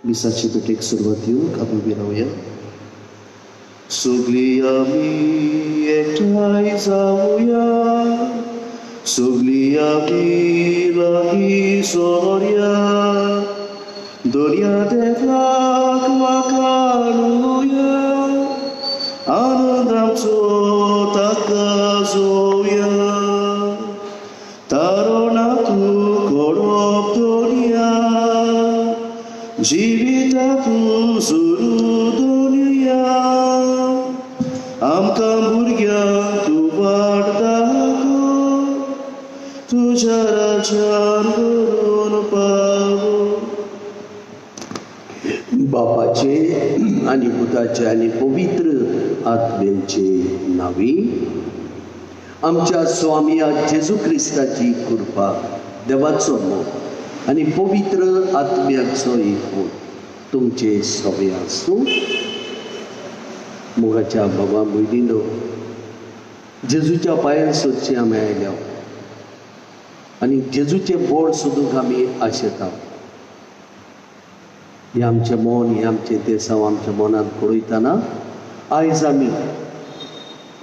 मिसाची भेटेक सुरुवात येऊक आम्ही विरावया. सगळी आम्ही एकठांय जाऊया, सगळी आम्ही लागीं सरोया, दर्या देवाक वाखाणुया, आनंद आमचो ताका जोया. तारणा तूं घडोवप दोनया, जिविता तूं सुरू दोनया. आमकां भुरग्यांक तूं वाट दाखय, तुज्या राज्यान व्हरून पावय. बापाचे आनी पुताचे आनी पवित्र आत्म्याचे नावी. आमच्या स्वामी जेजू क्रिस्ताची कृपा, देवाचो मोग आनी पवित्र आत्म्याचो एकूण तुमचे सगळे आसूं. मोगाच्या बाबा मोयदिनो, जेजूच्या पांयार सोदचे आमी आयल्या आनी जेजूचे बोड सोदूंक आमी आशेता. हे आमचें मन, हे आमचें देसांव आमच्या मनांत पळयतना आयज आमी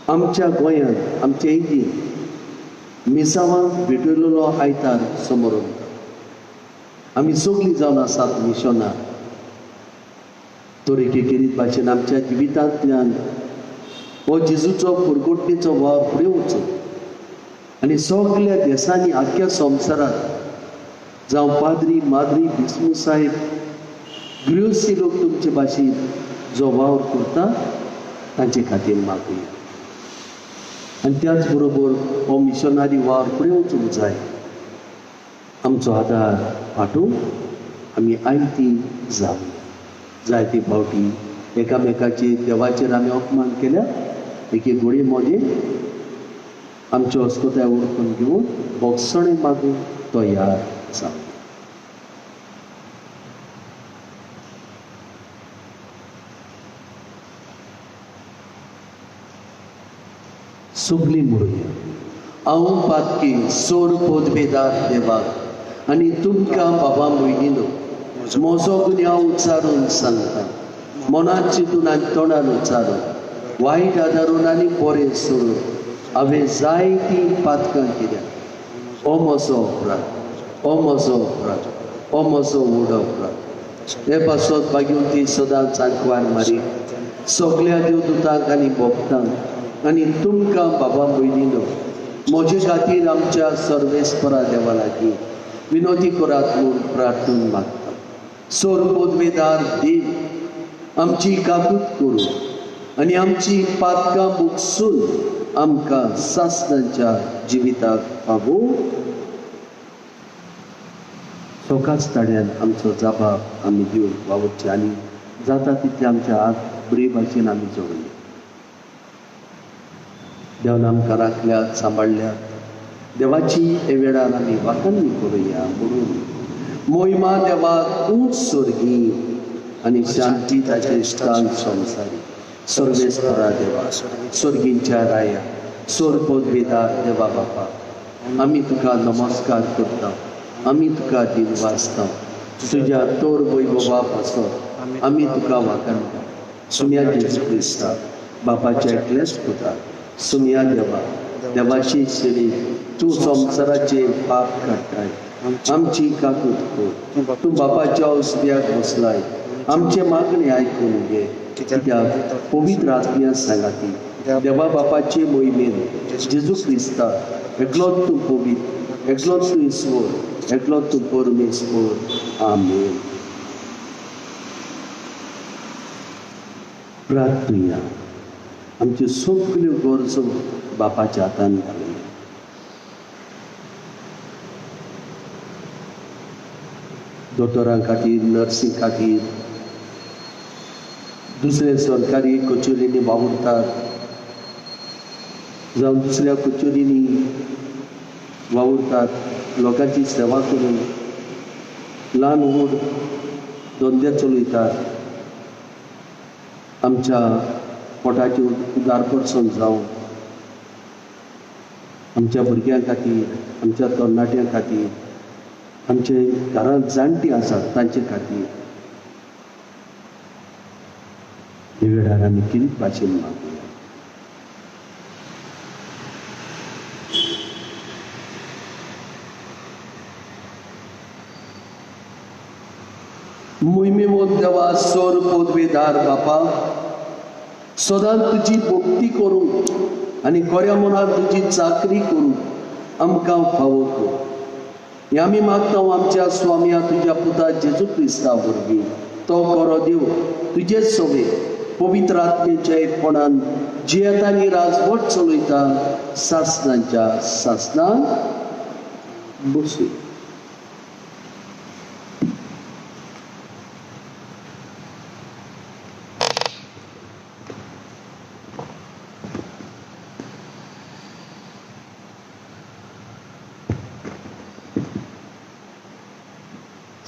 आमच्या गोंयांत, आमच्या इगीन मिसावांक भेटयलेलो आयतार समोर आमी सगळीं जावन आसात मिशनां. तरेके करीत भाशेन आमच्या जिवितांतल्यान हो जेजूचो पुरगोटणेचो वावर फुडें वचूं आनी सगळ्या देशांनी, आख्या संवसारांत जावं पाद्री, माद्री, बिस्मू साहेब, गृहस्थी लोक तुमचे भाशेन जो वावर करता तांचे खातीर मागुया. आनी त्याच बरोबर हो मिशनारी वावर फुडें वचूंक जाय. आमचो आदार फाटून आमी आयती जावया. जायते फावटी एकामेकाचे देवाचेर आमी अपमान केल्या, एके घोडये मोदे आमच्यो अस्कोताय ओळखून घेवन बोगसणे मागूंक तयार जावया. सगळीं म्हणुया. हांव पातकी सोर पोदवेदार देवाक आनी तुमकां बाबा मोयदिनो म्हजो गुन्यांव उच्चारून सांगता. मनांत चिंतून आनी तोंडान उच्चारून, वायट आदारून आनी बरें सोडून हांवें जायतीं पातकां केल्या. हो म्हजो अपराध, हो म्हजो अपराध, हो म्हजो व्हड अपराध. हे पासत मागीर ती सदांच आंकवार मारी सगळ्या देवदूतांक आनी भक्तांक आनी तुमकां बाबा मोयदिनो म्हजे खातीर आमच्या सर्वेस्परा देवा लागीं विनोदी करात म्हूण प्रार्थना मागता. सोर पोदवेदार देव, आमची काकूट करून आनी आमची पातकां बुकसून आमकां सासणांच्या जिविताक पावूं. सोकाच ताड्यान आमचो जबाब आमी दिवंक वावरचे आनी जाता तितले आमच्या हात बरे भाशेन आमी जोडुया. देवान आमकां राखल्यात, सांबाळल्यात. देवाची हे वेळार आमी वाखाणणी करुया. म्हणून मोहिमा देवाक उंच स्वर्गी आनी शांती ताचे स्थान संवसारी. सर्वेस्परा देवा, स्वर्गींच्या राया, सोर पोदवेदार देवा बापा, आमी तुका नमस्कार करता, आमी तुका दिन वाजता. तुज्या तोर वैभवा पासत आमी तुका वाखाणटा. सुम्या जेजू क्रिस्ता बापाच्या एकल्याच पुता, सुम्या देवा, देवाची शेरी तूं संवसाराचे पाप काडटाय. आमची काकूट कर. तूं बापाच्या औसब्याक बसलाय. आमचे मागणे आयकून घे. कित्याक पवित्र आत्म्या सांगाती देवा बापाचे मोहिमेन जेजू क्रिस्ता एकलोच तूं पवित्र, एकलोच तूं ईश्वर, एकलोच तूं परमेश्वर. आमेन. प्रार्थना. आमच्यो सगळ्यो गरजो बापाच्या हातान घालूया. दोतोरां खातीर, नर्सी खातीर, दुसरे सरकारी कचेरींनी वावुरतात जावं दुसऱ्या कचेरींनी वावुरतात, लोकांची सेवा करून ल्हान व्हड धंदे चलयतात. आमच्या पोटाचे उदारपरसन जावं, आमच्या भुरग्यां खातीर, आमच्या तरणाट्यां खातीर, आमचे घरांत जाणटी आसात तांचे खातीर हे वेळार आमी कितें भाशेन मागुया. मोहिमेमोद देवा सोर पदवेदार बापा, सदांच तुजी भक्ती करूंक आनी खऱ्या मनान तुजी चाकरी करूंक आमकां फावो कर. हे आमी मागता आमच्या स्वाम्या तुज्या पुता जेजू क्रिस्ता वरवीं. तो बरो देव तुजे सवे पवित्र आत्मेच्या एकपणान जियेता आनी राजवट चलयता सासणांच्या सासणान बसूय.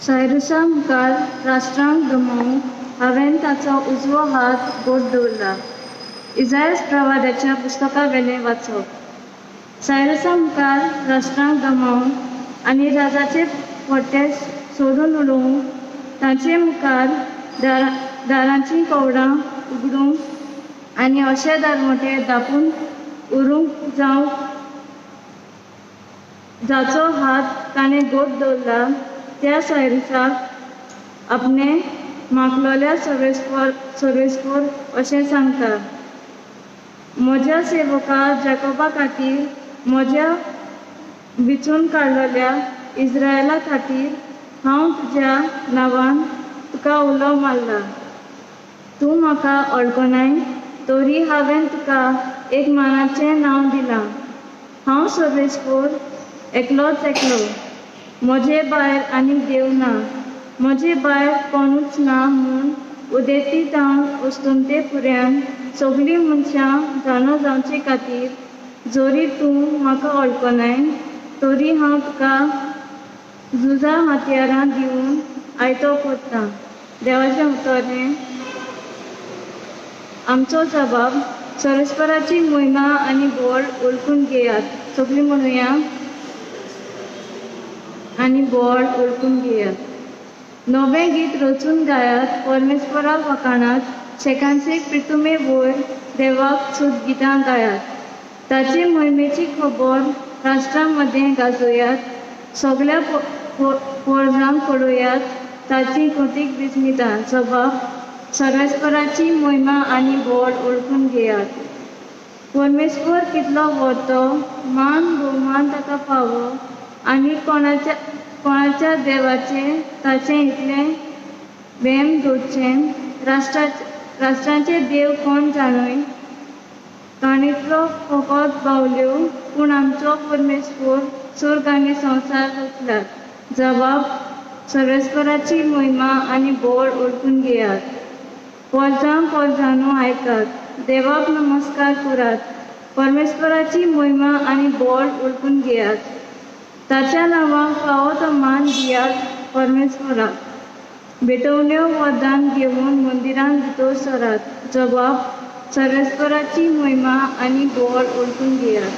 सायरुसा मुखार राष्ट्रांक गमावंक हांवें ताचो उजवो हात बोट दवरला. इजायास प्रवादाच्या पुस्तका वेलें वाचप. सायरुसा मुखार राष्ट्रांक गमावंक आनी राजाचे पोटे सोडून उडोवंक तांचे मुखार दारांची कवडां उगडूंक आनी अशे दारमोटे धापून उरूंक जाचो हात ताणें बोट दवरला त्या सायरुसाक आपणे मागलोल्या सर्वेस्पोर अशें सांगता. म्हज्या सेवका जॅकोबा खातीर, म्हज्या विचून काडलेल्या इस्रायला खातीर हांव तुज्या नांवान तुका उलो मारला. तूं म्हाका अडकनाय, तरी हांवें तुका एक मानाचें नांव दिलां. हांव सर्वेस्पोर एकलोच एकलो, म्हजे भायर आनीक देव ना. म्हजे भायर कोणूच ना म्हूण उदेती जावन वस्तुंते फुड्यान सगळीं मनशां जाणो जावचे खातीर जोरी तूं म्हाका अडकनाय, तरी हांव तुका झुजा हातयारां दिवन आयतो करता. देवाचें उतरें. आमचो जबाब. सर्वेस्पराची मोहिमा आनी बोड ओळखून घेयात. सगळीं म्हणुया आनी बोड ओळखून घेयात. नवें गीत रचून गायात. परमेस्पराक वखाणात. शेकांचेक प्रितुमे वयर देवाक सूत गितां गायात. ताचे मोहिमेची खबर राष्ट्रां मदें गाजोयात. सगळ्या पोरजांक पळोवयात. ताची कोतीक दिसमिता. जबाब. सर्वेस्पराची मोहिमा आनी बोड ओळखून घेयात. परमेस्पर कितलो व्हडतो, मान भोवमान ताका फावो आनी कोणाच्या देवाचें ताचें इतलें वेम दवरचें. राष्ट्रांचे देव कोण जाणय. काणीतलो फकत बावल्यो, पूण आमचो परमेस्पर स्वर्ग आनी संवसार रचल्यात. जबाब. सर्वेस्पराची मोहिमा आनी बोड ओळखून घेयात. पोरजांनो आयकात. देवाक नमस्कार करात. परमेस्पराची मोहिमा आनी बोड ओळखून घेयात. ताच्या नांवाक फावो तो मान दियात परमेस्पराक. भेटवण्यो वरदान घेवन मंदिरांत भितर सरात. जबाब. सर्वेस्पराची मोहिमा आनी बोड ओळखून घेयात.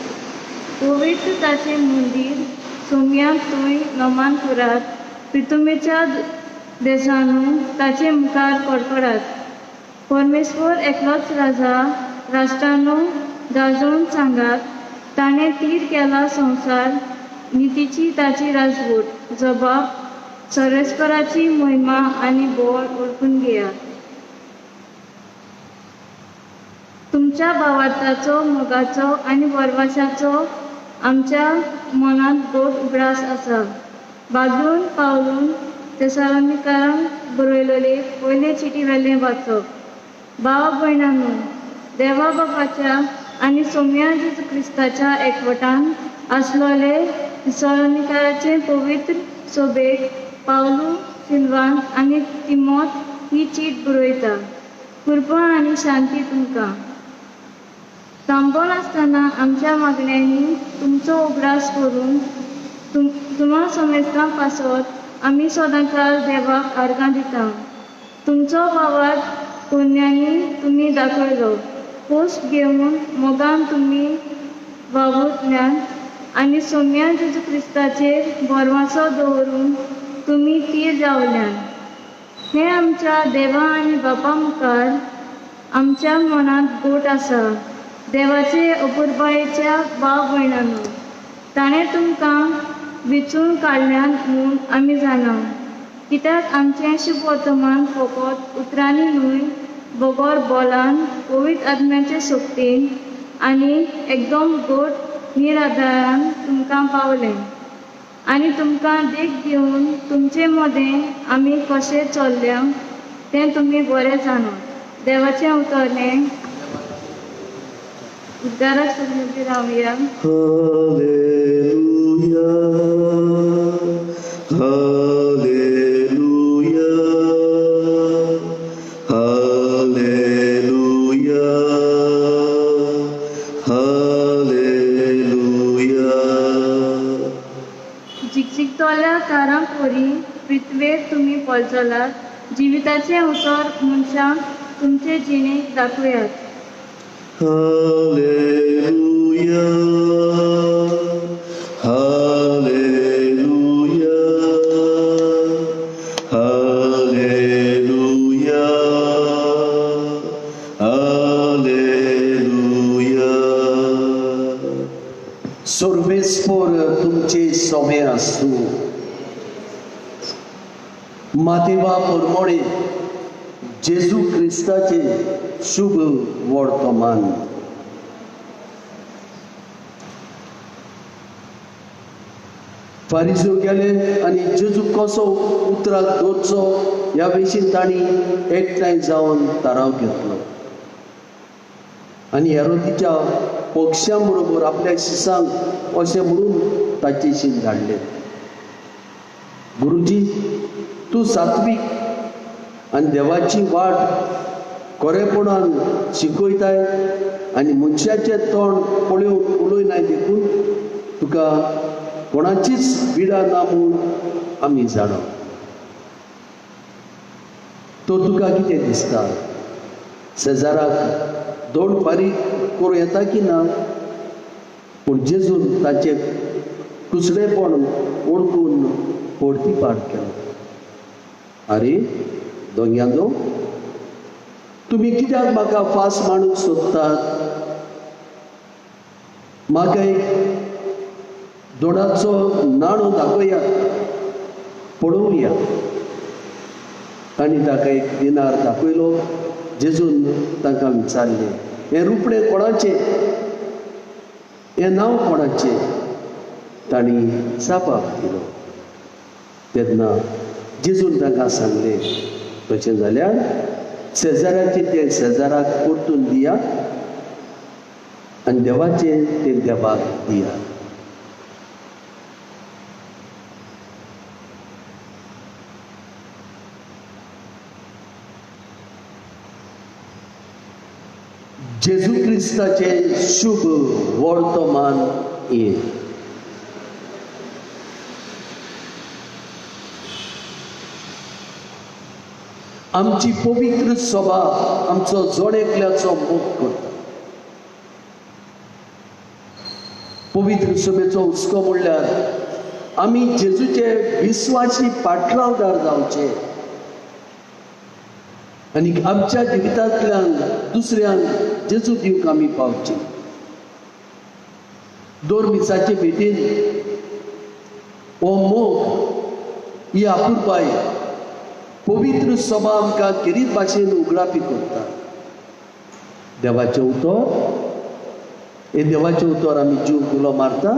पवित्र ताचें मंदीर सोम्याक थंय नमान करात. प्रितुमेच्या देसांनू ताचे मुखार कडकडात. परमेस्पर एकलोच राजा. राष्ट्रांनो गाजोवन सांगात. ताणें तीर केला संवसार, नितीची ताची राजवट. जबाब. सर्वेस्पराची मोहिमा आनी बोड ओळखून घेयात. तुमच्या भावार्थाचो, मोगाचो आनी वरवाशाचो आमच्या मनांत गोड उगडास आसा. बाजून पावलून तेसालोनिकांक बरयलेले पयले चिटी वेलें वाचप. भाव भयणांनो, देवा बापाच्या आनी सोम्या जेजू क्रिस्ताच्या एकवटान आसलोले तेसालोनिकाचे पवित्र सोबेक पावलू, सिल्वान आनी तिमोथ ही चीट बरयता. कृपा आनी शांती तुमकां. तांबोन आसतना आमच्या मागण्यांनी तुमचो उगडास करून तुम्हा समेस्तां पासत आमी सदांकाळ देवाक आर्गां दिता. तुमचो भावात पुण्यांनी तुमी दाखयलो. पोस्ट घेवन मोगान तुमी वावुरल्यान आनी सोम्या जेजू क्रिस्ताचेर भरवंसो दवरून तुमी तीर जावल्यान. हें आमच्या देवा आनी बापा मुखार आमच्या मनात गोट आसा देवाचे अपुरबायेच्या भाव भयणांनो, ताणें तुमकां वेंचून काडल्यान म्हूण आमी जाणा. कित्याक आमचें शुभ वर्तमान फकत उतरांनी न्हय, बोगोर बोलान, पवित्र आत्म्याचे सोबतीन आनी एकदम गोड निराधारान तुमकां पावलें. आनी तुमकां देख दिवन तुमचे मदें आमी कशें चल्ल्या तें तुमी बरें जाणात. देवाचें उतरलें उद्दाराक सगळीं रावया. हालेलुया, हालेलुया, हालेलुया, हालेलुया. जिकजिकतोल्या तारां पोरी पृथ्वेर तुमी पळचलात. जिविताचें उतर मनशांक तुमचे जिणेक दाखयात. हालेलुया, हालेलुया, हालेलुया, हालेलुया. सर्वेस्पर तुमचे सोबे आसूं. मातेवा परमोडे जेजू क्रिस्ताचे शुभ वर्तमान. फारिसो गेले आनी जेजू कसो उतराक दवरचो ह्या विशीं तांणी एकठांय जावन थाराव घेतलो आनी हेरोदीच्या पक्षां बरोबर आपल्या शिसांक अशें म्हणून ताचेशी धाडले. गुरुजी, तूं सात्वीक आनी देवाची वाट खरेपणान शिकयताय आनी मनशाचें तोंड पळोवन उलयनाय देखून तुका कोणाचीच विडा ना म्हूण आमी जाणा. तो तुका कितें दिसता? शेजाराक दोन फारीक करूं येता की ना? पूण जेजून ताचें कुसडेपण ओळखून परती पाट केलो. अरे दोंग्यांदो, तुमी कित्याक म्हाका फास मारूंक सोदतात? म्हाका एक दोडाचो नाणो दाखयात, पळोवया. तांणी ताका एक दिनार दाखयलो. जेजून तांकां विचारलें, हें रुपडें कोणाचें? हें नांव कोणाचें? तांणी जापाप दिलो. तेन्ना जेजून तांकां सांगलें, तशें जाल्यार शेजाऱ्याचें तें शेजाराक परतून दिया आनी देवाचें तें देवाक दिया. जेजू क्रिस्ताचे शुभ वर्तमान ये. आमची पवित्र सभा आमचो जोडेकल्याचो मोग करता. पवित्र सभेचो हुस्को म्हणल्यार आमी जेजूचे विस्वासी पाटरावदार जावचे आनी आमच्या जिवितांतल्यान दुसऱ्यांक जेजू दिवंक आमी पावचे. दोर मिसाचे भेटेन हो मोग, ही आपुरबाय पवित्र सभा आमकां किरीत भाशेन उगडापी करता. देवाचें उतर, हे देवाचें उतर आमी जीव उलो मारता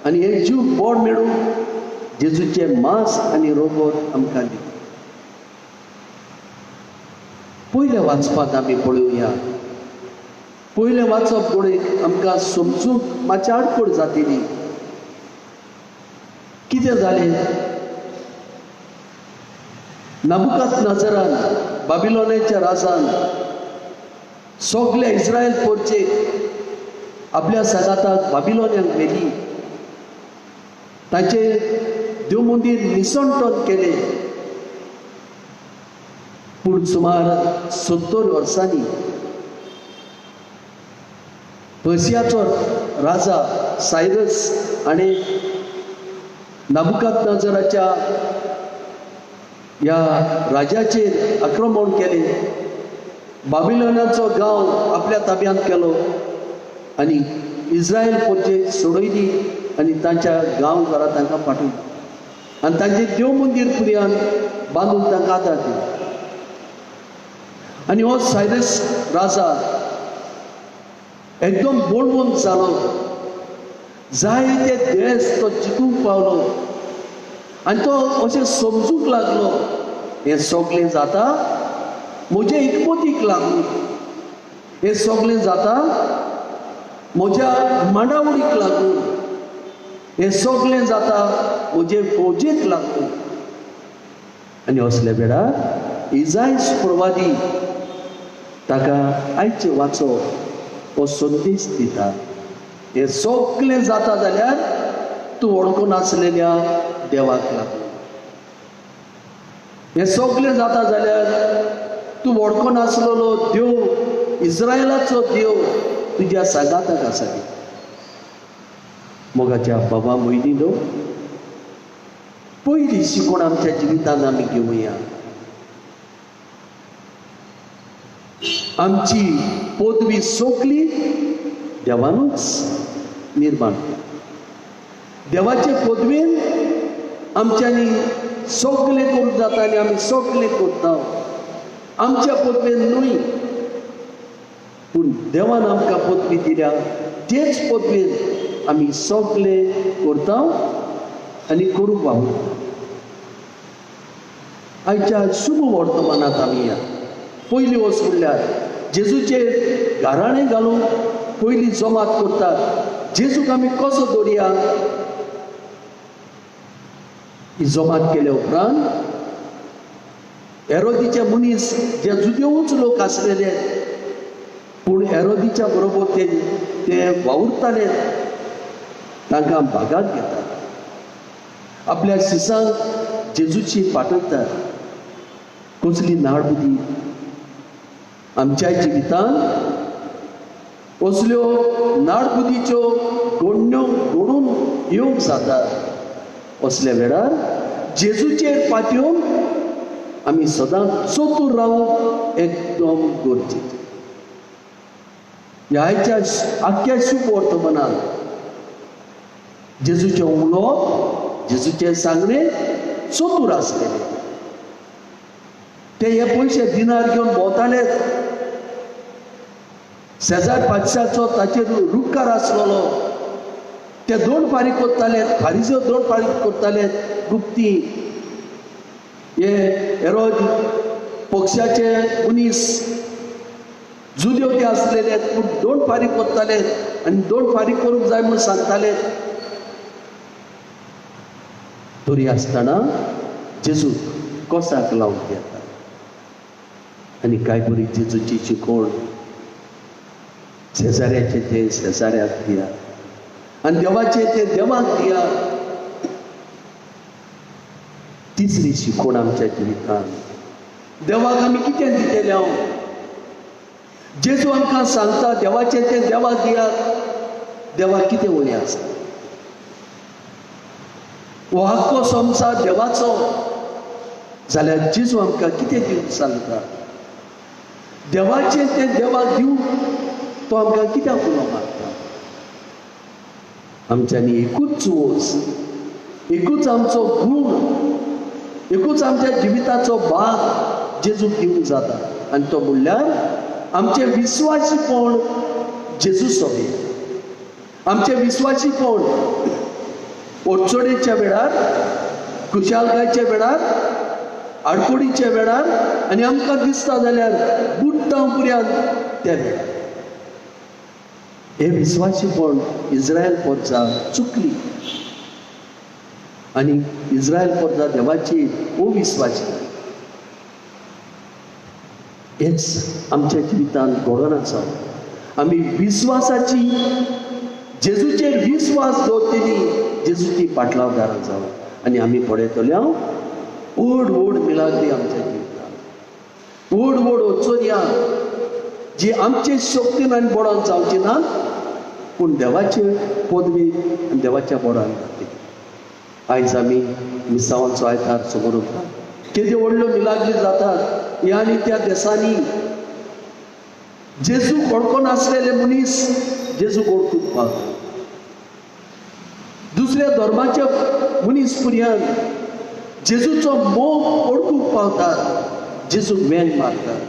आनी हे जीव बोड मेळून जेजूचे मांस आनी रोगोट आमकां दिता. पयले वाचपाक आमी पळोवया. पयले वाचप कोणें आमकां समजूंक मातशी आडखड जातली. कितें जालें? नबुकदनेझरान, बाबिलोनाच्या राजान सगळे इस्रायल पोरचेक आपल्या सगाताक बाबिलोनाक व्हेली. ताचे देव मंदीर निसंटन केले. पूण सुमार 70 वर्सांनी पर्शियाचो राजा सायरस हाणें नबुकदनेझराच्या ह्या राजाचेर आक्रमण केलें. बाबिलोनाचो गांव आपल्या ताब्यांत केलो आनी इस्रायल पोरचे सोडयली आनी तांच्या गांव घरां तांकां पाठयली आनी तांचे देव मंदीर पुर्यान बांदून तांकां आदार दिलो. आनी हो सायरस राजा एकदम बोलवंत जालो, जायते देश तो जिखूंक पावलो आनी तो अशें समजूंक लागलो हें सगळें जाता म्हज्या एकमतीक लागून, हें सगळें जाता म्हज्या मांडावळीक लागून, हें सगळें जाता म्हजे फौजेक लागून. आनी असल्या वेळार इजायस प्रवादी ताका आयचे वाचो हो संदेश दिता, हें सगळें जाता जाल्यार तूं वळखून आसलेल्या देवाक लागून. हें सगळें जाता जाल्यार तूं वळखून आसलेलो देव, इस्रायलाचो देव तुज्या सांगाताक आसा. मोगाच्या बाबा भयणीनो, पयली शिकवण आमच्या जिवितांत आमी घेवया. आमची पदवी सगळी देवानूच निर्माण केली. देवाचे पदवेन आमच्यांनी सगळें करूंक जाता आनी आमी सगळें करता. आमच्या पदवेन न्हय, पूण देवान आमकां पदवी दिल्या तेच पदवेन आमी सगळें करता आनी करूंक वावुरता. आयच्या शुभ वर्तमानांत आमी या. पयली वच म्हणल्यार जेजूचेर गाराणें घालूंक पयली जमात करतात. जेजूक आमी कसो दवरया. ही जमात केल्या उपरांत हेरोदीचे मनीस जे जुदेवूच लोक आसलेले पूण हेरोदीच्या बरोबर ते वावुरताले, तांकां भागाक घेतात. आपल्या शिसांक जेजूची पाठयतात. कसली नाडबुदी आमच्या जिवितांत असल्यो नाडबुदीच्यो घडण्यो घडून येवंक जातात. असल्या वेळार जेजूचेर पातयेवन आमी सदांच चतूर रावप एकदम गरजेचें. ह्या आयच्या आख्ख्या शुभ वर्तमानांत जेजूचें उलोवप, जेजूचें सांगणें चतूर आसलेलें. ते हे पयशे दिनार घेवन भोंवताले. शेजार पाडशाचो ताचेर रुपकार आसलेलो. ते दोन फारीक करताले, फारिजो दोन फारीक करताले गुप्ती. हे हेरोद पक्षाचे मनीस जुदेव ते आसलेले पूण दोन फारीक करताले आनी दोन फारीक करूंक जाय म्हूण सांगताले. तरी आसतना जेजू कोसाक लावून येता आनी काय बरी जेजूची शिकवण शेजाऱ्याचे ते शेजाऱ्याक दिया आनी देवाचे ते देवाक दिया. तिसरी शिकवण आमच्या जिवितांत देवाक आमी कितें दितेलें हांव. जेजू आमकां सांगता देवाचे ते देवाक दियात. देवाक कितें वय आसा. हो आख्खो संवसार देवाचो जाल्यार जेजू आमकां कितें दिवंक सांगता. देवाचे ते देवाक दिवंक तो आमकां कित्याक उलो मारता. आमच्यांनी एकूच वच, एकूच आमचो गूण, एकूच आमच्या जिविताचो भाग जेजूक दिवंक जाता आनी तो म्हणल्यार आमचे विस्वासीपण जेजू सोबत. आमचे विस्वासीपण अडचणीच्या वेळार, खुशालकायेच्या वेळार, आडकोडीच्या वेळार आनी आमकां दिसता जाल्यार बुड्डां पुर्यान त्या वेळार. हे विस्वासीपण इस्रायल पोरजा चुकली आनी इस्रायल पोरजा देवाची अविस्वासी. हेच आमच्या जिवितांत घडोवन आसा. आमी विस्वासाची, जेजूचेर विस्वास दवरतली, जेजूची पाटलावदारां जावं आनी आमी पळयतले व्हड व्हड मिलाग्री आमच्या जिवितांत, व्हड व्हड अडचण्या जी आमचे शक्तीन आनी बळान जावची ना पूण देवाचे पदवी आनी देवाच्या बळान जातली. आयज आमी मिसावांचो आयतार समोर उरता. केदी व्हडल्यो मिलाग्री जातात ह्या आनी त्या देशांनी. जेजूक ओळखून असलेले मनीस जेजूक ओळखूंक पावता. दुसऱ्या धर्माच्या मनीस पुर्यान जेजूचो मोग ओळखूंक पावतात, जेजूक वेंग मारतात.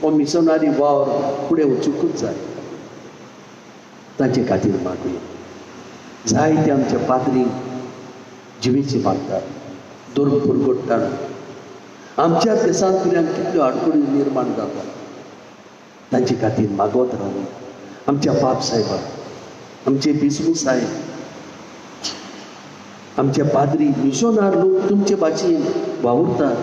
हो मिशनरी वावर फुडें वचूंकूच जाय. ताचे खातीर मागूया. जायते आमचे पाद्री जिवेची मागतात, दोन पुरगोडटाना आमच्या देशांतल्यान कितल्यो आडखळी निर्माण जातात. ताचे खातीर मागवत रावूं. आमच्या बाप साहेबाक, आमचे बिस्मू साहेब, आमचे पाद्री मिशोनार लोक तुमचे भाशेन वावुरतात.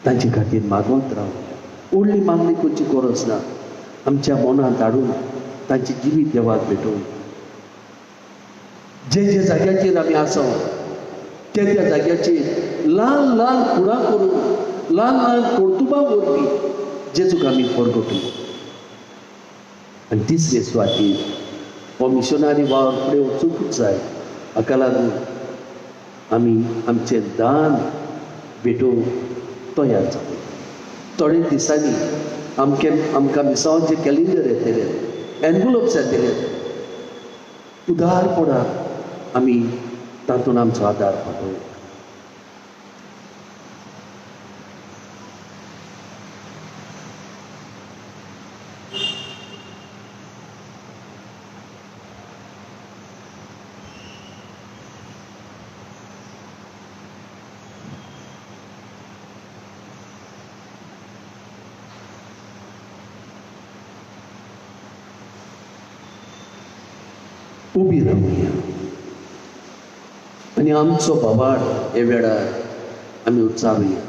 तांचे खातीर मागवत रावूं. व्हडली मागणी करची गरज ना. आमच्या मनांत हाडून तांची जिवीत देवाक भेटोवन जे जे जाग्याचेर आमी आसा त्या त्या जाग्याचेर ल्हान ल्हान कुणां करून ल्हान ल्हान कर्तुबां वरवीं जेजूक आमी परगटूं. आनी तिसरे सुवातेर हो मिशनरी वावर फुडें वचूंकूच जाय. हाका लागून आमी आमचें दान भेटोवंक तयार जाता. थोड्या दिसांनी आमकां मिसांवाचें कॅलेंडर येतलें, एनवलप्स येतले. उदारपणान आमी तातूंत आमचो आदार पावय. उबी रावया आनी आमचो बाबाड हे वेळार आमी उचावया.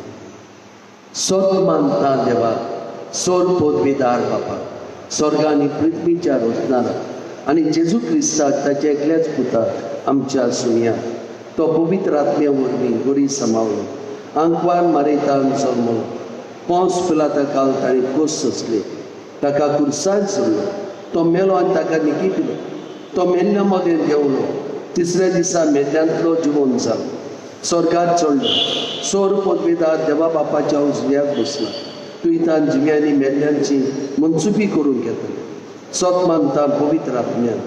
स्वर्ग मानता देवा, स्वर्ग पदवीदार बापा, स्वर्ग आनी पृथ्वीच्या रचणारा आनी जेजू क्रिस्ताक ताच्या एकल्याच पुताक आमच्या सुन्या तो पवित्र आत्म्या वरवीं बरी समावलो. आंकवार मारयता जल्मलो, पोंस पिलाता काल ताणें कोस सोंसले, ताका कुर्सार सोडलो, तो मेलो आनी ताका निकितलो. तो मेल्ल्या मदें देंवलो, तिसऱ्या दिसा मेल्ल्यांतलो जिवंत जालो, स्वर्गात चडलो, स्वर्ग पदवीदार देवा बापाच्या उजव्याक बसला. तुयतान जिव्यांनी मेल्ल्यांची मनसुबी करून घेतली. सत मानता पवित्र आत्म्यान,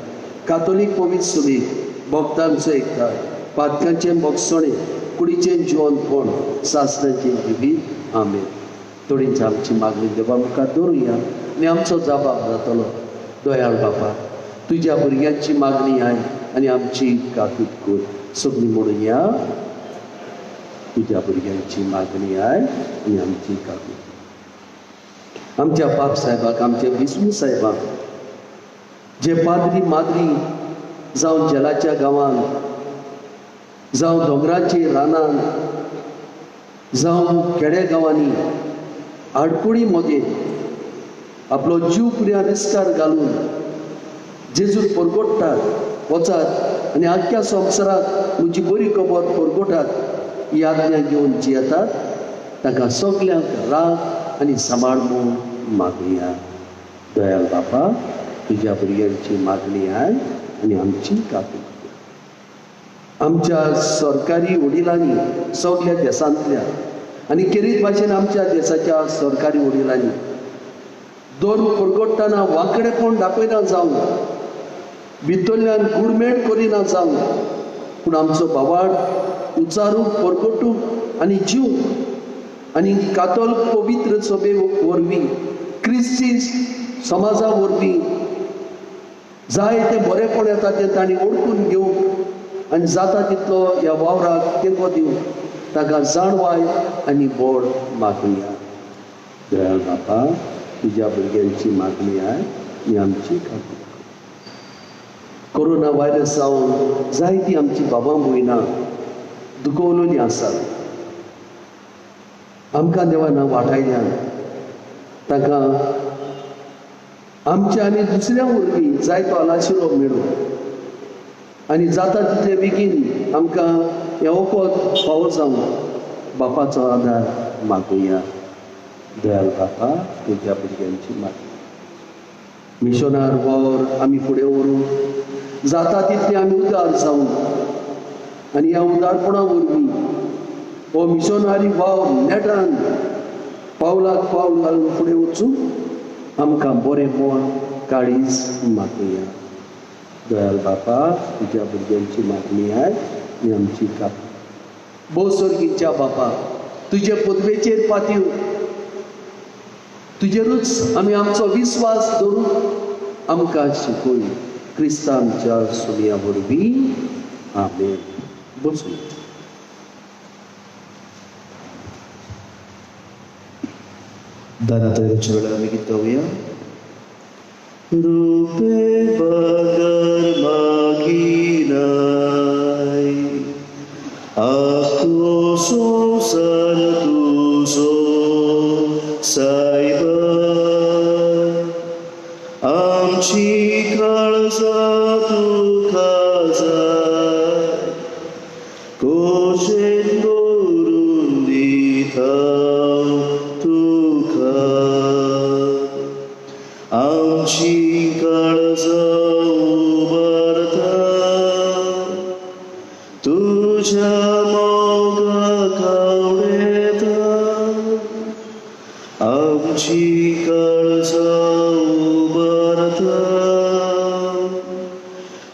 कातोलीक पवित्र सुबीक, भक्तांचो एकठांय, पातकांचें भोगसणें, कुडीचें जिवंतपण, सासणाचें जिवीत. आमेन. थोडींची आमची मागणी देवा मुखार दवरुया आनी आमचो जबाब जातलो. दयाळ बापा, तुज्या भुरग्यांची मागणी आय आनी आमची काकूट कर. सगळीं म्हणुया, तुज्या भुरग्यांची मागणी आय आनी आमची काकूट. आमच्या बाप साहेबाक, आमच्या विष्णू साहेबाक, जे पाद्री माद्री जावं जेलाच्या गांवांत, जावं दोंगरांचे रानांत, जावं खेडे गांवांनी आडकुळी मदें आपलो जीव पुऱ्या रिस्कार घालून जेजूक परगोडटात, वचात आनी आख्या संवसाराक म्हजी बरी खबर परगोटात ही आज्ञा घेवन जियेतात. ताका सगल्यांक राख आनी सांबाळ म्हूण मागुया. दयाल बापा, तुज्या भुरग्यांची मागणी आय आनी आमची काकूट. आमच्या सरकारी वडिलांनी सगळ्या देशांतल्या आनी खेरीत भाशेन आमच्या देशाच्या सरकारी वडिलांनी दोन परगोडटाना वांकडेपण दाखयना जावं, भितरल्यान गुडमेट करिना जावं, पूण आमचो बाबाड उचारूंक, परगटूंक आनी जीव आनी कातोल पवित्र सभे वरवीं, क्रिस्ती समाजा वरवीं जाय तें बरेपण येता तें तांणी ओळखून घेवंक आनी जाता तितलो ह्या वावराक तेंको दिवंक ताका जाणवाय आनी बोड मागुया. दयाळ बापा, तुज्या भुरग्यांची मागणी आय आनी आमची काकूट. कोरोना व्हायरस जावन जायतीं आमची बाबा भयणां दुखवलेलीं आसात. आमकां देवान वाटायल्यान ताका आमच्या आनी दुसऱ्या वरवीं जायतो आलाशिरो मेळूं आनी जाता तितले बेगीन आमकां हें वखद फावो जावं बापाचो आदार मागुया. दयाल बापा, तुज्या भुरग्यांची मागणी. मिशनार वावर आमी फुडें व्हरूं, जाता तितले आमी उदार जावं आनी ह्या उदारपणा वरवीं हो मिशनारी वावर नेटान पावलाक पावल घालून फुडें वचूं आमकां बरें मन काळीज मागुया. दयाल बापा, तुज्या भुरग्यांची मागणी आयज आनी आमची काप. भोव सर्गीच्या बापा, तुजे पदवेचेर पातयो तुजेरूच आमी आमचो विस्वास दवरून आमकां शिकय. क्रिस्तांच्या सुमया वरवीं आमेन. बसून दानातळ्याच्या वेळार आमी गीत गावया. रूपे बगर मागिनाय आखो संसार तुजो सायब, आमची काळजा तुका जाय, कोशेन दवरून दिता तुका. आमची काळजा उबारता तुझ्या मोगाक आवडेता. आमची काळजा उबारता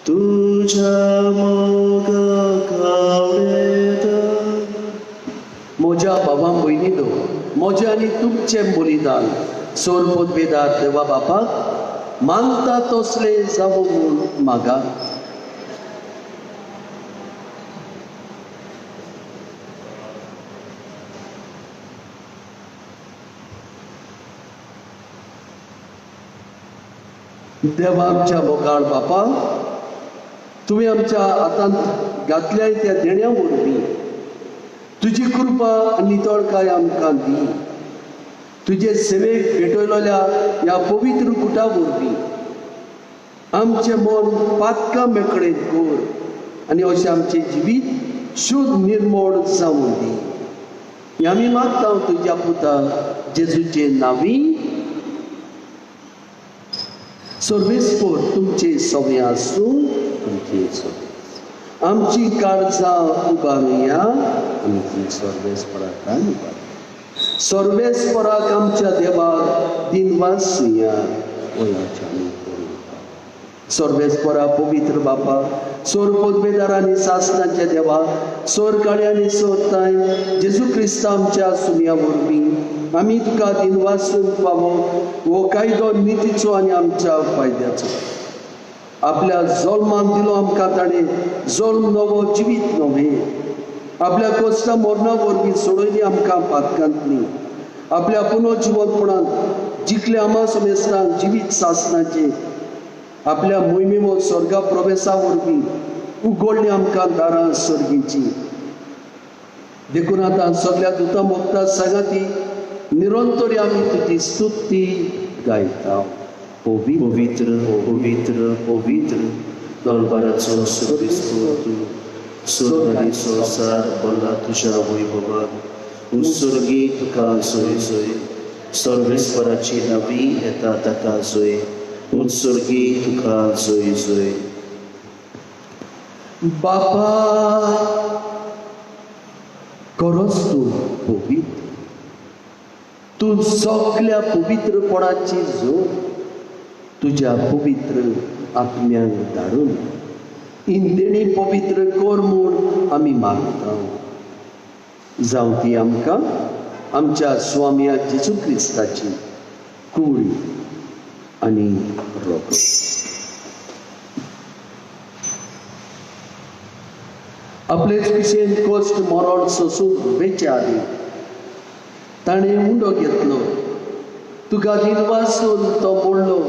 तुझ्या मोगाक आवडेता. म्हज्या भावां भयणीनो, म्हजें आनी तुमचें बलिदान सोर पदवेदार देवा बापाक मानता तसले जावो म्हूण मागा. देवा आमच्या मोगाळ बापा, तुवें आमच्या हातांत घातल्या त्या देण्या वरवीं तुजी कृपा आनी नितळकाय आमकां दी. तुजे सेवेक भेटयलोल्या ह्या पवित्र गुटा वरवीं आमचें मन पातकां मेकळें कर आनी अशें आमचें जिवीत शुद्ध निर्मळ जावूं दी. हें आमी मागता तुज्या पुता जेजूचे नांवी. सर्वेस्पर तुमचे सवय आसूं तुमचे सवय. आमची काळजां उबारुया आमची सर्वेस्पराकान उबारुया. सर्वेस्पराक आमच्या देवाक दिनवासुया वयाच्यानी करूया. सर्वेस्परा पवित्र बापा, सोर पदवेदार आनी सासणाच्या देवा, सोर काळे आनी सोरताय जेजू क्रिस्ता आमच्या सुमया वरवीं आमी तुका दिनवासून पावो हो कायदो नितीचो आनी आमच्या फायद्याचो. आपल्या जल्मान दिलो आमकां ताणें जल्म नवो जिवीत नवें. आपल्या कोश्टा मरणा वरवीं सोडयली आमकां पातकांतली. आपल्या पुनर्जीवनपणान जिखले आमा समेस्तान जिवीत सासणाचे. आपल्या मोहिमेमो स्वर्गा प्रवेशा वरवीं उगडली आमकां दारां सर्गीची. देखून आतां सगळ्या दुतां मोगता सांगाती निरंतरी आमी तुजी स्तुती गायता. पवित्र पवित्र पवित्र दरबाराचो सर्वेस्पर तूं. स्वर्ग आनी संवसार भरला तुज्या वैभवान. उत्सर्गी तुका जय जय. सर्वेस्पराची नांवी येता ताका जय. उत्सर्गी तुका जय जय. बापा खरोच तूं पवित्र. तूं सगळ्या पवित्रपणाची जोड तुज्या पवित्र आत्म्याक धाडून इंदेणी पवित्र कर म्हूण आमी मागता. जावं ती आमकां आमच्या स्वाम्या जेजू क्रिस्ताची कूड आनी रोग. आपलेच पिशेन कश्ट मरण सोसून वेच्या आदी ताणें उंडो घेतलो. तुका दिनवासून तो मोडलो.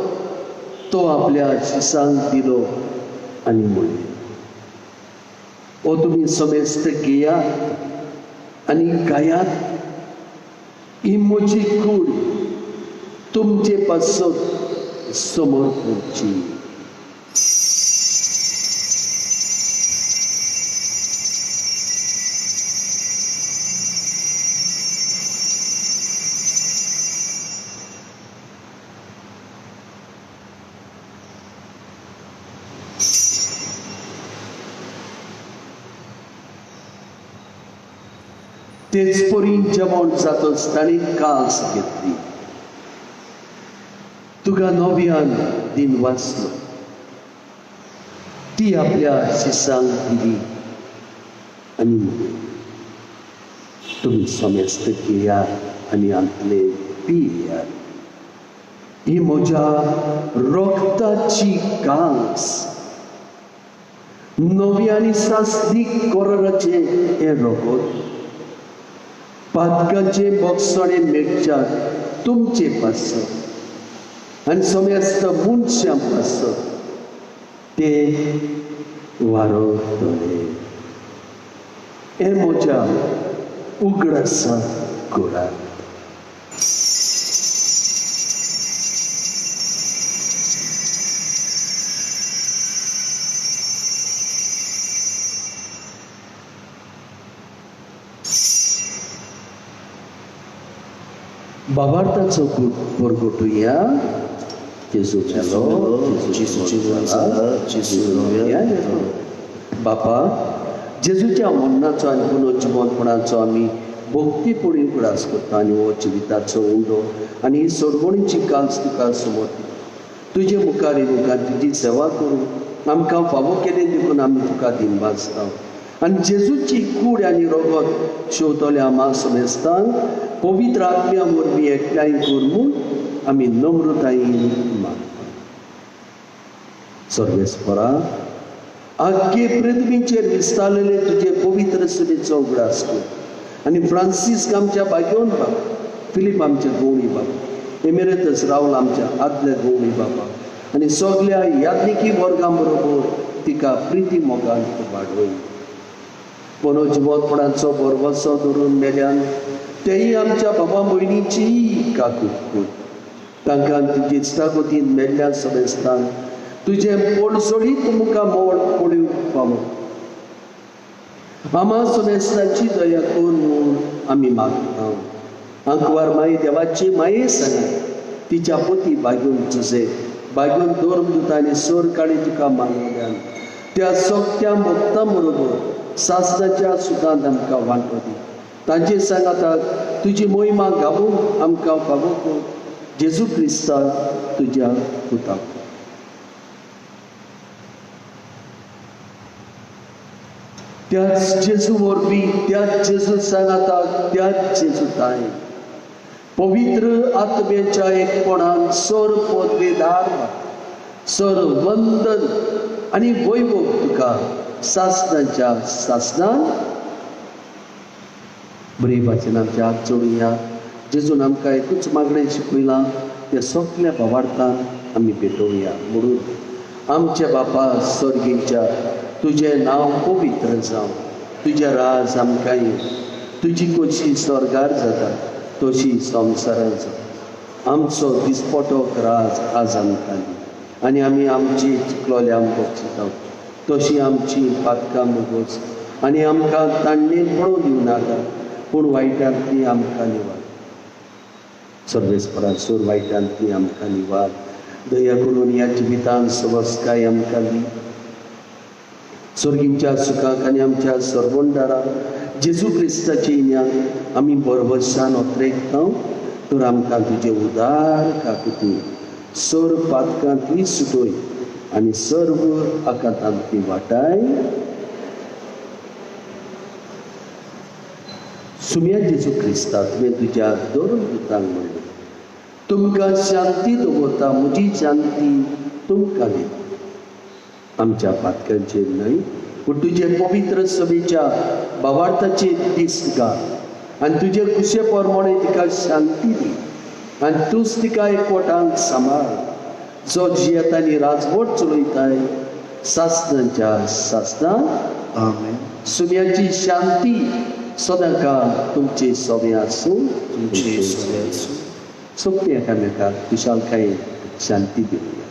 तो आपल्या शिसांक दिलो आनी म्हणलें, ओ तुमी समेस्त घेयात आनी गायात. ही म्हजी कूड तुमचे पासत समोर करची. तेच परी जेवण जातच ताणें कास घेतली. तुका नव्यान दिन वाचलो, ती आपल्या शिसांक दिली आनी म्हणली, तुम्ही समेस्त घेयात आनी आपले पियात. ही म्हज्या रोगताची कांस. नवी आनी सासणीक कोराचे हे रगत पातकाचे बोगसणे मेटच्यात तुमचे पासत आनी समेस्त मनशां पासत ते वारतले. हे म्हज्या उगडासा कुराक. बाबार्थाचो परगटुया. जेजू मेलो, जेजू बापा, जेजूच्या मरणाचो आनी पुनर्जीवनपणाचो आमी भक्तीपोळी उगडास करता आनी हो जिविताचो उंडो आनी ही सोडवणीची काल्स तुका समोर तुजे मुखार मुखार तुजी सेवा करून आमकां फावो केले देखून आमी तुका दिनवाजता. आनी जेजूची कूड आनी रगत शेवतले आमा समेस्तांक पवित्र आत्म्या वरवीं एकठांय करून आमी नम्रतायेन मागता. सर्वेस्परा, आख्खे पृथ्वीचेर विस्तारलेले तुजे पवित्र सुनेचो उगडास कर आनी फ्रांसीस आमच्या बागेवन बाब, फिलीप आमच्या गवळी बाब, एमेरेतस रावल आमच्या आदल्या गवळी बाबा आनी सगळ्या याज्ञिकी वर्गां बरोबर तिका प्रिती मोगान वाडोय. पुनर्जीवनपणाचो बरवसो धरून मेल्यान तेही आमच्या बाबा भयणीची काकूट कर. तांकां तुजे इश्टागतीन मेल्ल्या समेस्तान तुजे पडसोडीत तुमकां मोड पडूं फावो. आमा समेस्तांची दया कर म्हूण आमी मागता. आंकवार माई देवाची माये सांगा तिच्या पती बागून तुजे बागून दोरमदूत आनी सोर काडी तुका मागल्यान त्या सोगत्या भक्तां बरोबर सासणाच्या सुखांत आमकां वांटो दी. तांचे सांगाताक तुजी मोहिमा गावून आमकां फावो कर. जेजू क्रिस्ता तुज्या पुताक. त्याच जेजू वरवीं त्याच जेजू सांगाताक त्याच जेजू ताय पवित्र आत्म्याच्या एकपणान सर पदवेदार सर वंदन आनी वैभव तुका सासणाच्या सासणान बरे भाशेन आमच्या हात जोडुया. जेजून आमकां एकूच मागणें शिकयलां त्या सगळ्या भावार्थान आमी भेटोवया. म्हणून आमच्या बापा स्वर्गीच्या तुजें नांव पवित्र जावं, तुजें राज आमकां येवं, तुजी कशी स्वर्गार जाता तशी संवसारांत जावं. आमचो दिसपटोक राज आज आमकां दी आनी आमी आमची चुकलोल्यांक बक्षिता तशी आमची पातकां मुगोच आनी आमकां ताणणेन पडोव दिवं नाका पूण वायटांतली आमकां निवाड. सर्वेस्पराचोर वायटांतली आमकां निवाड. दया करून ह्या जिवितान सवस्काय आमकां दी. स्वर्गीच्या सुखाक आनी आमच्या सर्वंडाराक जेजू क्रिस्ताच्या इन्याक आमी बरवशान ओत्रेकता. तर आमकां तुजे उदार काकुती सर पातकांतली सुटोय आनी सर्व आकांतांतली वाटाय. सुम्या जेजू क्रिस्ता तुवें तुज्या दोन दुतांक म्हणलें, तुमकां शांती दवरता, म्हजी शांती तुमकां दिता. आमच्या पातकांचेर न्हय पूण तुजे पवित्र सभेच्या भावार्थाचे दीस तुका आनी तुजे कुशे प्रमाणे तिका शांती दी आनी तूंच तिका एकवटान सांबाळ. जो जियेता आनी राजवट चलयताय सासणांच्या सासणां. आमेन. सुम्याची शांती सदां काळ तुमचे सोबे आसूं. तुमचे सोबे आसूं. सोबते एकामेकाक खुशालकायेन शांती दिवया.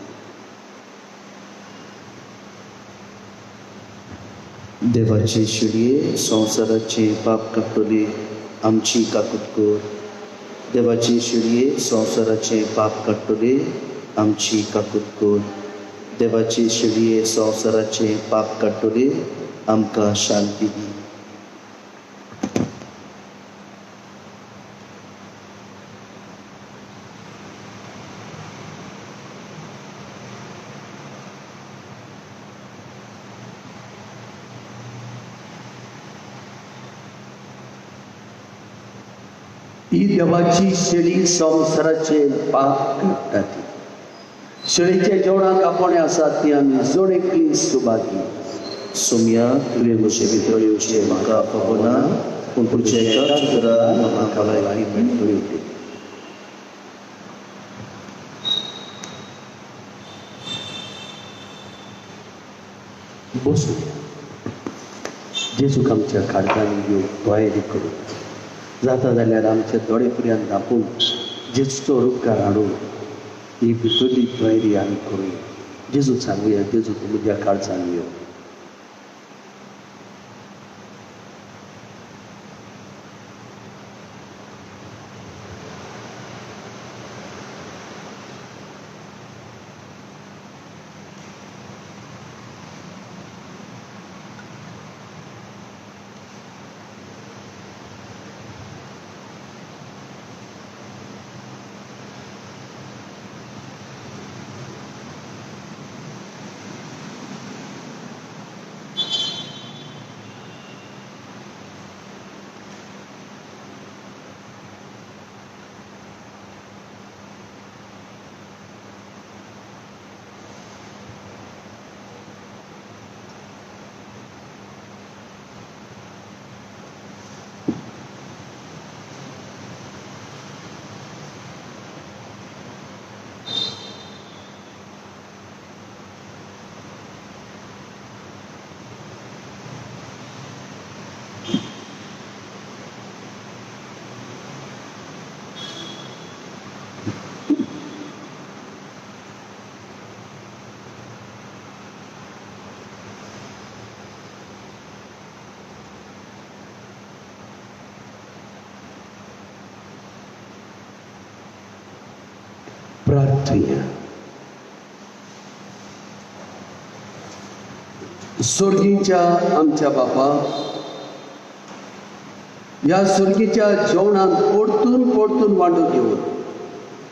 देवाचे शिडये संवसाराचे पाप कापतले आमची काकूट कर. देवाचे शिडये संवसाराचे पाप कापतले आमची काकूट कर. देवाचे शिडये संवसाराचे पाप कापतले आमकां शांती दी. ही देवाची शेळी संवसाराचे पाप काडटा. शेळीच्या जेवणाक आपण आसात ती आमी जोड एकली सुभागी. सोम्या तुवें म्हजे भितर येवचें म्हाका खबरना, पूण तुज्या एकाच उतरान म्हाका लायकी मेळटली. बसू जेजूक आमच्या काळजान घेवन तयारी करू. जाता जाल्यार आमचे दोळे फुड्यान धापून जेजूचो उपकार हाडून ही भितरली तयारी आमी करूया. जेजूक सांगुया, जेजू तूं म्हज्या काळजान यो. प्रार्थना. स्वर्गीच्या आमच्या बापा, या स्वर्गीच्या जेवणान परतून परतून वांटो घेवन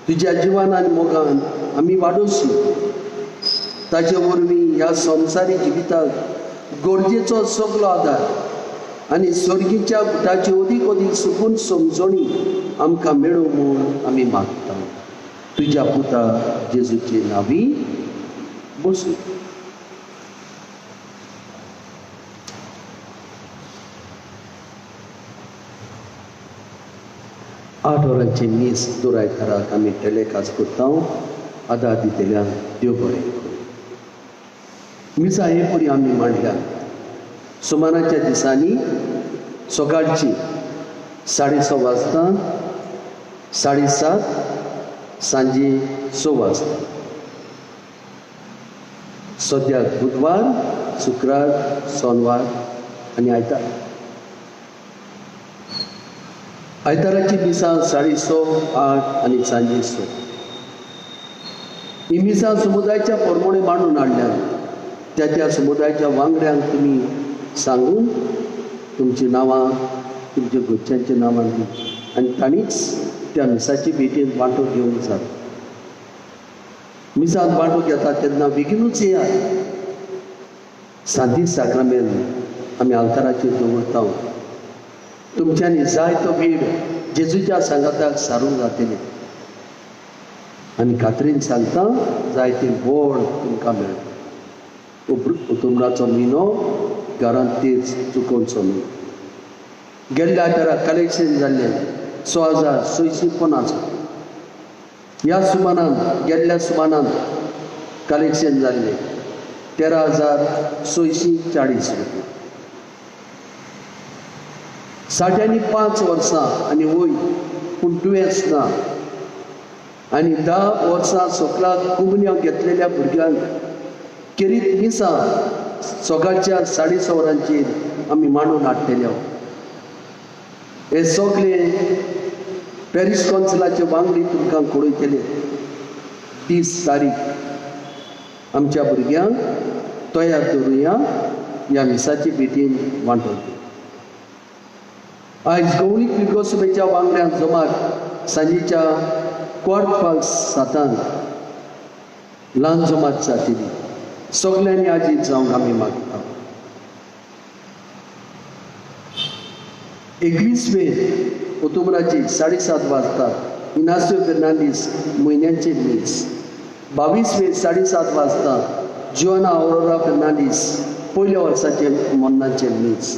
तुज्या जिवान आनी मोगान आमी वाडोवची. ताचे वरवीं ह्या संवसारी जिविताक गरजेचो सगलो आदार आनी स्वर्गीच्या गुटाची अदीक अदीक सुकून समजणी आमकां मेळो म्हूण आमी मागता. तुज्या पुता जेजूचे नावी. बसू. आठ वरांचे मीस दर आयताराक आमी टेलिकास्ट करता. आदार दितल्यान देव बरें करूं. मिसा हे परी आमी मांडल्या. सुमाराच्या दिसांनी सकाळची 6:30 वाजता, 7:30 सांजे 6 वाजता. सद्याक बुधवार, शुक्रार, सोनवार आनी आयतार. आयताराची मिसां 6:30, 8 आनी सांजे 6. ही मिसां समुदायाच्या परमणे मांडून हाडल्यान त्या समुदायाच्या वांगड्यांक तुमी सांगून तुमची नांवां, तुमच्या घरच्यांच्या नांवां दी आनी तांणीच त्या मिसाची भेटेन वांटो घेवंक जाय. मिसांत वांटो घेता तेन्ना बेगीनूच येयात. सांती साक्रामेंत आमी आल्ताराचेर दवरता. तुमच्यांनी जाय तो वेळ जेजूच्या सांगाताक सारूंक जातलें. आनी खात्रीन सांगता, जायते व्हड तुमकां मेळटलें. उतुमराचो म्हयनो घरांत तेच चुकोवचो न्हू. गेल्ल्या आयताराक कलेक्शन जाल्लें 6,650. ह्या सुमारान गेल्ल्या सुमारान कलेक्शन जाल्लें 13,640 रुपया. 5 वर्सां आनी वयर पूण दुयेंस ना आनी 10 वर्सां सकलाक कुमन्यो घेतलेल्या भुरग्यांक केरीत मिसां सकाळच्या 6:30 वरांचेर आमी मांडून हाडटले. हे सगळे पॅरिस कौन्सिलाचे वांगडी तुमकां कळयतले. 30 तारीख आमच्या भुरग्यांक तयार दवरुया ह्या मिसाचे भेटेन वांटोवंक. आयज गवळीक विगोसभेच्या वांगड्यांक जमात सांजेच्या 7:15 ल्हान जमात जातली. सगल्यांनी आजीत जावंक आमी मागता. 21 मे ऑक्टोबराचे 7:30 वाजता इनासियो फेर्नांडीस म्हयन्यांचे मीस. 22 7:30 वाजता जोआना ऑरोरा फेर्नांडीस पयल्या वर्साचे मन्नाचे मीस.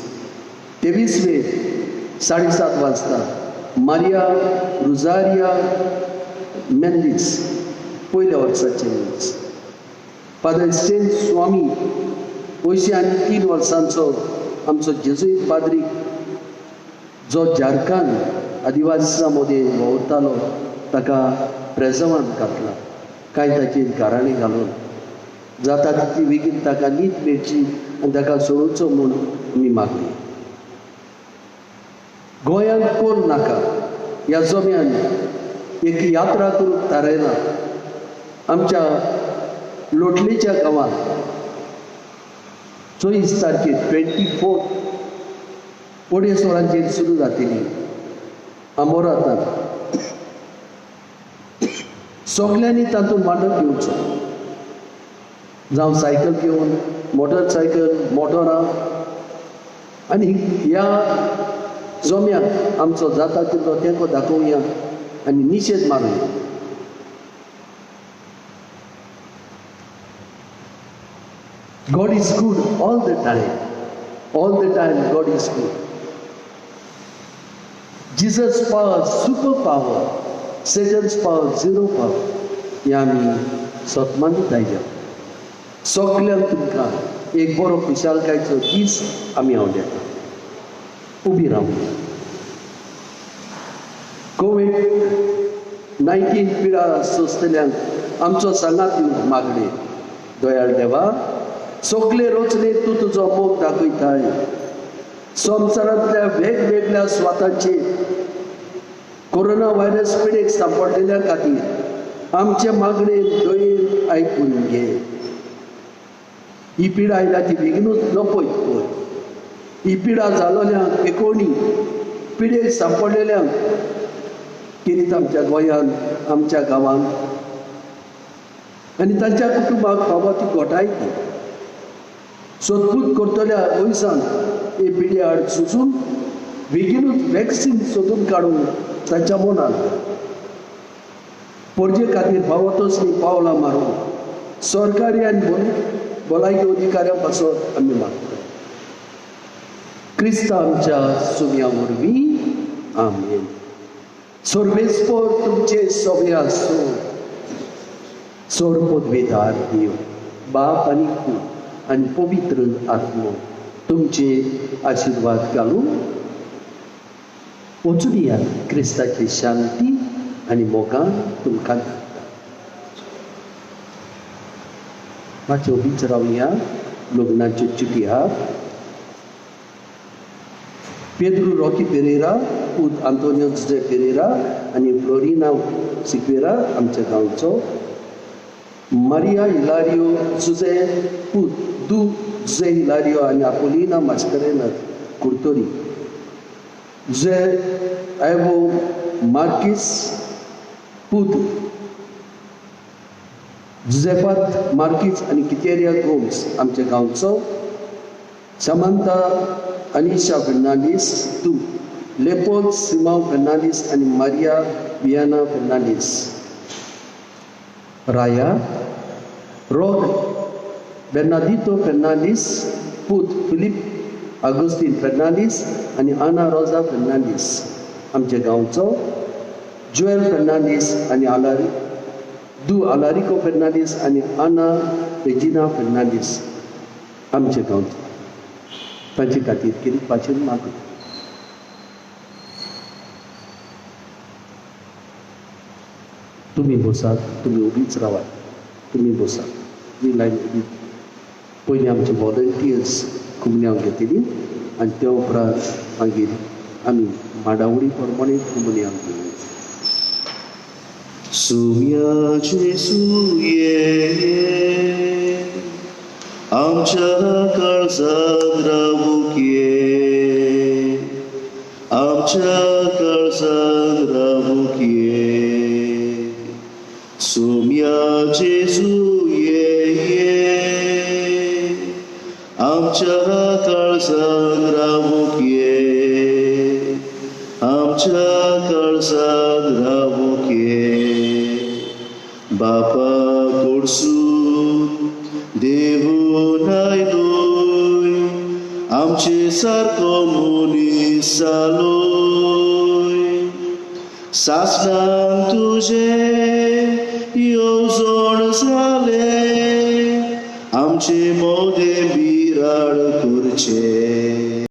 23 7:30 वाजता मारिया रुजारिया मेंडीस पयल्या वर्साचे मीस. फादर सेंट स्वामी 3 वर्सांचो आमचो जेजुईत पाद्री जो झारखंड आदिवासी मध्ये भोंवतालो ताका प्रेजवांत घातला. कांय ताची गाराणी घालून जाता तितली बेगीन ताका न्हीद मेळची आनी ताका सोडूचो म्हूण आमी मागली. गोंयांत कोण नाका ह्या जोम्यान एक यात्रा करूंक थारायला. आमच्या लोटलेच्या गांवांत 24 तारखेर 24 कोडेस्वरांचेर सुरू जातली. आमोरातांत सगल्यांनी तातूंत वांटो घेवचो. जावं सायकल घेवन मोटरसायकल मोटरां आनी ह्या जोम्याक आमचो जाता तितलो तेंको दाखोवया आनी निशेध मारूया. God is good all the time. All the time God is good. Jesus' power, super power. Satan's power, zero power. हे आमी सतमानीत आयल्या. सगल्यांक तुमकां एक बरो खुशालकायेचो दीस आमी आवडटा. उबी रावया. कोविड-19 पिडा सोंसतल्यांक आमचो सांगात दिवंक मागणे. दयाळ देवा, सगळे रोचले तूं तुजो मोग दाखयताय. संवसारांतल्या वेगवेगळ्या स्वातांचे कोरोना व्हायरस पिडेक सांपडलेल्या खातीर आमचे मागणे दयेन आयकून घे. ही पिडा आयल्या ती बेगीनूच नपयत कर. ही पिडा जालोल्यांक एकोणी पिडेक सांपडलेल्यांक किरीत आमच्या गोंयांत आमच्या गांवांत आनी तांच्या कुटुंबाक फावो ती घोटाय दी. सोदपूत करतल्या वयसान हे पिडे आड सुचून बेगीनूच वॅक्सीन सोदून काडून तांच्या मनांत परजे खातीर फावो तसलीं पावलां मारून सरकारी आनी भलायकी अधिकाऱ्यां पासत आमी मागता. क्रिस्त आमच्या सुम्या वरवीं आमेन. सर्वेस्पर तुमचे सोबे आसूं. सर्वपदवेदार देव बाप आनी पूत आनी पवित्र आत्मो तुमचे आशिर्वाद घालून वचून क्रिस्ताची शांती आनी मोगान तुमकां धाडटा. मातशें उबीच रावया. लग्नाच्यो चिटी आहात. पेद्रू रॉकी पेरेरा, पूत आंतोनियो जुझे पेरेरा आनी फ्लोरिना सिक्वेरा आमच्या गांवचो. मारिया हिलारियो जुझे पूत दू जुझे हिलारियो आनी आपोलिना मास्करेना कुर्तोरी. जुझे आयवो मार्किस पूत जुझेफात मार्किस आनी कितेरिया गोम्स आमच्या गांवचो. समांता अनिशा फेर्नांडीस तू लेपोल सिमाव फेर्नांडीस आनी मारिया बियाना फेर्नांडीस. राया रोग बेर्नाडितो फेर्नांडीस पूत फिलिप आगोस्तीन फेर्नांडीस आनी आना रोजा फेर्नांडीस आमच्या गांवचो. जोएल फेर्नांडीस आनी आलारिको फेर्नांडीस आनी आना रेजिना फेर्नांडीस आमच्या गांवचो. तांचे खातीर कितें पाचें मागू. तुमी बसात. तुमी उबीच रावात. तुमी बसात. ही लायन उबी. पयलीं आमचे वॉलंटियर्स कुमन्यांक घेतली आनी त्या उपरांत मागीर आमी माडावडी प्रमाणे कुमन्यांक घेतली. सुम्या जेजू ये आमच्या काळजात रावूक ये. आमच्या काळजात रावूक ये. सुम्या जेजू ये आमच्या काळजात रावूक ये. आमच्या प्रसाद रावो के बापा कडसून देवून आयलोय आमचे सारको मनीस जालोय सासणान तुझे येवजण जाले आमचे मोदे बिराड करचे